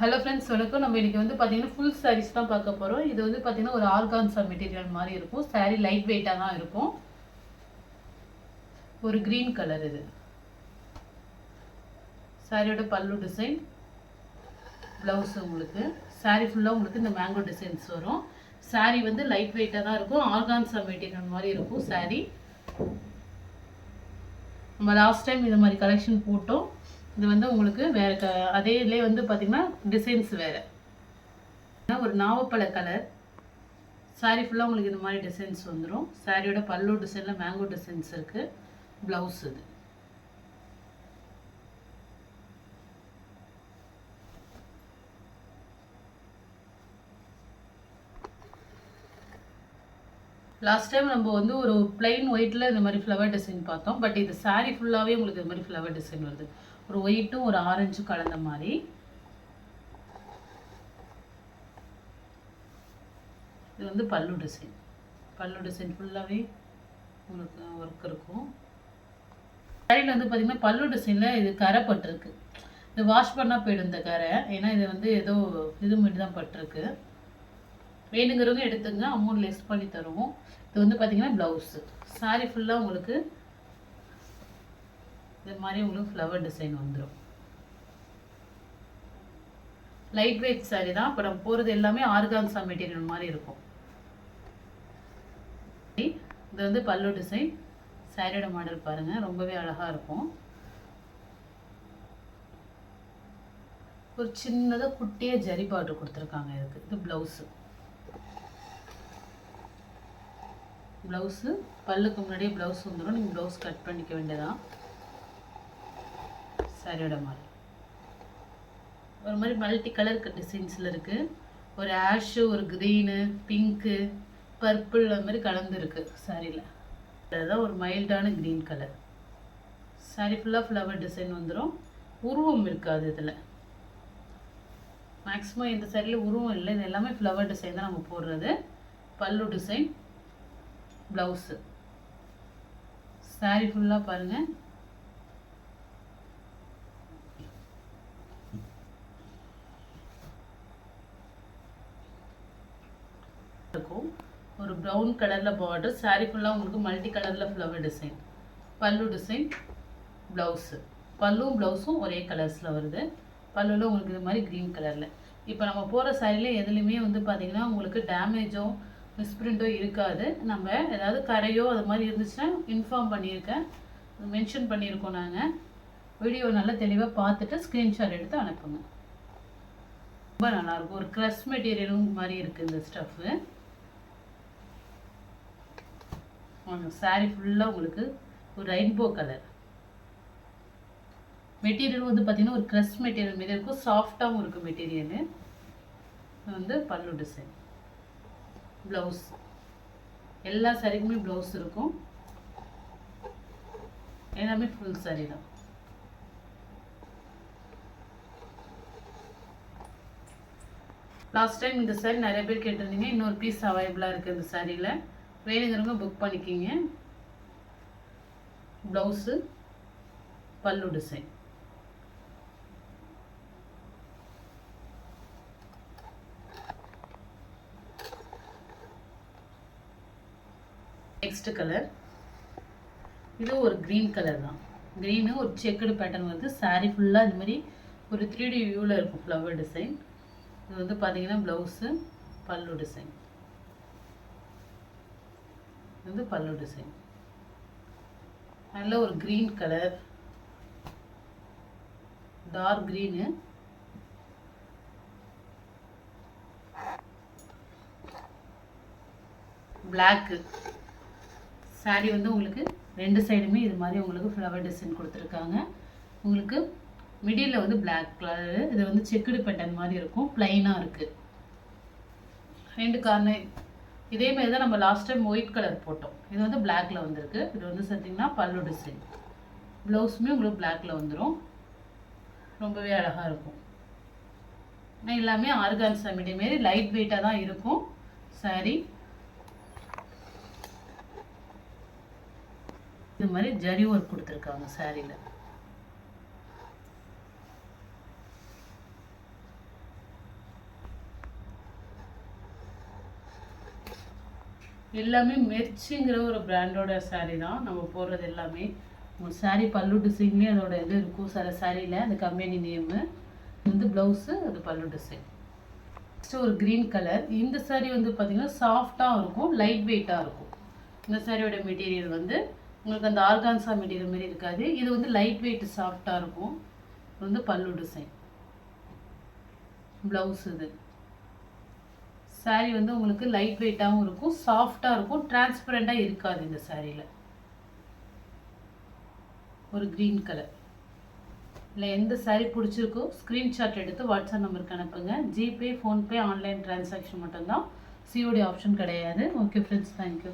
Hello friends, வணக்கம். நம்ம இன்னைக்கு வந்து பார்த்தீங்கன்னா ஃபுல் சாரீஸ் தான் பார்க்க போகிறோம். இது வந்து பார்த்தீங்கன்னா ஒரு ஆர்கான்சா மெட்டீரியல் மாதிரி இருக்கும். சாரீ லைட் வெயிட்டாக தான் இருக்கும். ஒரு க்ரீன் கலர் இது. சாரியோட பல்லு டிசைன், ப்ளவுஸ் உங்களுக்கு. சாரீ ஃபுல்லாக உங்களுக்கு இந்த மேங்கோ டிசைன்ஸ் வரும். சாரீ வந்து லைட் வெயிட்டாக தான் இருக்கும். ஆர்கான்சா மெட்டீரியல் மாதிரி இருக்கும் சாரீ. நம்ம லாஸ்ட் டைம் இது மாதிரி கலெக்ஷன் போட்டோம். இது வந்து உங்களுக்கு வேறு அதே இதுலேயே வந்து பார்த்திங்கன்னா டிசைன்ஸ் வேறு. ஒரு நாவப்பழ கலர் சாரீ ஃபுல்லாக உங்களுக்கு இந்த மாதிரி டிசைன்ஸ் வந்துடும். சாரியோட பல்லு டிசைனில் மேங்கோ டிசைன்ஸ் இருக்குது. ப்ளவுஸ் இது. லாஸ்ட் டைம் நம்ம வந்து ஒரு பிளைன் ஒயிட்டில் இந்த மாதிரி ஃப்ளவர் டிசைன் பார்த்தோம். பட் இது சாரீ ஃபுல்லாகவே உங்களுக்கு இது மாதிரி ஃப்ளவர் டிசைன் வருது. ஒரு ஒயிட்டும் ஒரு ஆரஞ்சும் கலந்த மாதிரி. இது வந்து பல்லு டிசைன். பல்லு டிசைன் ஃபுல்லாகவே உங்களுக்கு ஒர்க் இருக்கும். சாரியில் வந்து பார்த்திங்கன்னா பல்லு டிசைனில் இது கரை பட்டிருக்கு. இது வாஷ் பண்ணால் போயிடும் இந்த கரை. ஏன்னா இது வந்து ஏதோ இது மாதிரி தான் பட்டிருக்கு. வேணுங்கிறவங்க எடுத்துங்க, அமௌண்ட் லெஸ் பண்ணி தருவோம். இது வந்து பார்த்திங்கன்னா ப்ளவுஸு. சாரீ ஃபுல்லாக உங்களுக்கு இது மாதிரி உங்களுக்கு ஃப்ளவர் டிசைன் வந்துடும். லைட் வெயிட் சாரீ தான். இப்போ நம்ம போகிறது எல்லாமே ஆர்கான்சா மெட்டீரியல் மாதிரி இருக்கும். இது வந்து பல்லு டிசைன். சாரியோட மாடல் பாருங்கள், ரொம்பவே அழகாக இருக்கும். ஒரு சின்னதாக குட்டியாக ஜரி பார்டர் கொடுத்துருக்காங்க இதுக்கு. இது ப்ளவுஸு. ப்ளவுஸு பல்லுக்கு முன்னாடியே ப்ளவுஸ் வந்துடும். நீங்கள் ப்ளவுஸ் கட் பண்ணிக்க வேண்டியதான். சாரியோட மாடல் ஒரு மாதிரி மல்டி கலர் டிசைன்ஸில் இருக்குது. ஒரு ஆஷு, ஒரு க்ரீனு, பிங்க்கு, பர்பிள், அது மாதிரி கலந்துருக்கு சாரியில். அதுதான் ஒரு மைல்டான க்ரீன் கலர். சாரி ஃபுல்லாக ஃப்ளவர் டிசைன் வந்துடும். உருவம் இருக்காது இதில். மேக்ஸிமம் இந்த சாரியில் உருவம் இல்லை. இது எல்லாமே ஃப்ளவர் டிசைன் தான் நம்ம போடுறது. பல்லு டிசைன், ப்ளவுஸு. சாரி ஃபுல்லாக பாருங்கள். இருக்கும் ஒரு ப்ரௌன் கலரில் பார்டர். சாரீ ஃபுல்லாக உங்களுக்கு மல்டி கலரில் ஃப்ளவர் டிசைன். பல்லு டிசைன், ப்ளவுஸு. பல்லும் ப்ளவுஸும் ஒரே கலர்ஸில் வருது. பல்லுவில் உங்களுக்கு இது மாதிரி க்ரீன் கலரில். இப்போ நம்ம போகிற சாரியில் எதுலேயுமே வந்து பார்த்திங்கன்னா உங்களுக்கு டேமேஜோ மிஸ்பிரிண்ட்டோ இருக்காது. நம்ம ஏதாவது கரையோ அது மாதிரி இருந்துச்சுன்னா இன்ஃபார்ம் பண்ணியிருக்கேன், மென்ஷன் பண்ணியிருக்கோம். நாங்கள் வீடியோ நல்லா தெளிவாக பார்த்துட்டு ஸ்க்ரீன்ஷாட் எடுத்து அனுப்புங்க. ரொம்ப நல்லாயிருக்கும். ஒரு க்ரஷ் மெட்டீரியலும் மாதிரி இருக்குது இந்த ஸ்டஃப்பு. சாரீ ஃபுல்லாக உங்களுக்கு ஒரு ரெயின்போ கலர். மெட்டீரியல் வந்து பார்த்திங்கன்னா ஒரு க்ரஷ் மெட்டீரியல் மாரி இருக்கும். சாஃப்டாகவும் இருக்குது மெட்டீரியலு. வந்து பல்லு டிசைன், ப்ளவுஸ். எல்லா சாரிக்குமே ப்ளவுஸ் இருக்கும். எல்லாமே ஃபுல் சாரீ தான். லாஸ்ட் டைம் இந்த சாரீ நிறைய பேர் கேட்டிருந்தீங்க. இன்னொரு பீஸ் அவைலபிளாக இருக்குது இந்த சாரியில். வேணுங்கிறவங்க புக் பண்ணிக்கிங்க. ப்ளவுஸு, பல்லு டிசைன். Next colour. இது ஒரு க்ரீன் கலர் தான். க்ரீனு ஒரு செக்குடு பேட்டர்ன் வந்து சாரீ ஃபுல்லாக இது மாதிரி ஒரு 3D வியூவில் இருக்கும் ஃப்ளவர் டிசைன். இது வந்து பார்த்தீங்கன்னா ப்ளவுஸு, பல்லு டிசைன். இது பல்லு டிசைன். நல்ல ஒரு green colour, dark green, black. Sari வந்து உங்களுக்கு ரெண்டு சைடுமே இது மாதிரி உங்களுக்கு ஃப்ளவர் டிசைன் கொடுத்துருக்காங்க. உங்களுக்கு மிடில் வந்து பிளாக் கலரு. இது வந்து செக்குடு பேட்டர்ன் மாதிரி இருக்கும். ப்ளைனாக இருக்குது. ரெண்டு கார்னர் இதே மாதிரி தான் நம்ம லாஸ்ட் டைம் ஒயிட் கலர் போட்டோம். இது வந்து பிளாக்ல வந்திருக்கு. இது வந்து பார்த்தீங்கன்னா பல்லு டிசைன். ப்ளவுஸுமே உங்களுக்கு பிளாக்ல வந்துடும். ரொம்பவே அழகாக இருக்கும். எல்லாமே ஆர்கான்சா மீடியம் மாரி லைட் வெயிட்டாக தான் இருக்கும் சாரீ. இது மாதிரி ஜரி ஒர்க் கொடுத்துருக்காங்க சாரியில். எல்லாமே மெர்ச்சிங்கிற ஒரு பிராண்டோட saree தான் நம்ம போடுறது எல்லாமே. ஒரு saree பல்லு டிசைன்லேயே அதோட இது இருக்கும் சில சாரியில், அந்த கம்பெனி நேமு வந்து ப்ளவுஸு, அது பல்லு டிசைன். நெக்ஸ்ட்டு ஒரு க்ரீன் கலர். இந்த saree வந்து பார்த்திங்கன்னா சாஃப்டாக இருக்கும், லைட் வெயிட்டாக இருக்கும். இந்த சாரியோட மெட்டீரியல் வந்து உங்களுக்கு அந்த ஆர்கான்சா மெட்டீரியல் மாதிரி இருக்காது. இது வந்து லைட் வெயிட் சாஃப்டாக இருக்கும். இது வந்து பல்லு டிசைன், ப்ளவுஸ். இது saree வந்து உங்களுக்கு லைட் வெயிட்டாகவும் இருக்கும், சாஃப்டாக இருக்கும், டிரான்ஸ்பரண்டாக இருக்காது இந்த சாரியில். ஒரு க்ரீன் கலர். இல்லை எந்த saree பிடிச்சிருக்கோ ஸ்க்ரீன்ஷாட் எடுத்து வாட்ஸ்அப் நம்பருக்கு அனுப்புங்க. ஜிபே, ஃபோன்பே, ஆன்லைன் டிரான்சாக்ஷன் மட்டும்தான், சிஓடி ஆப்ஷன் கிடையாது. Okay friends, thank you.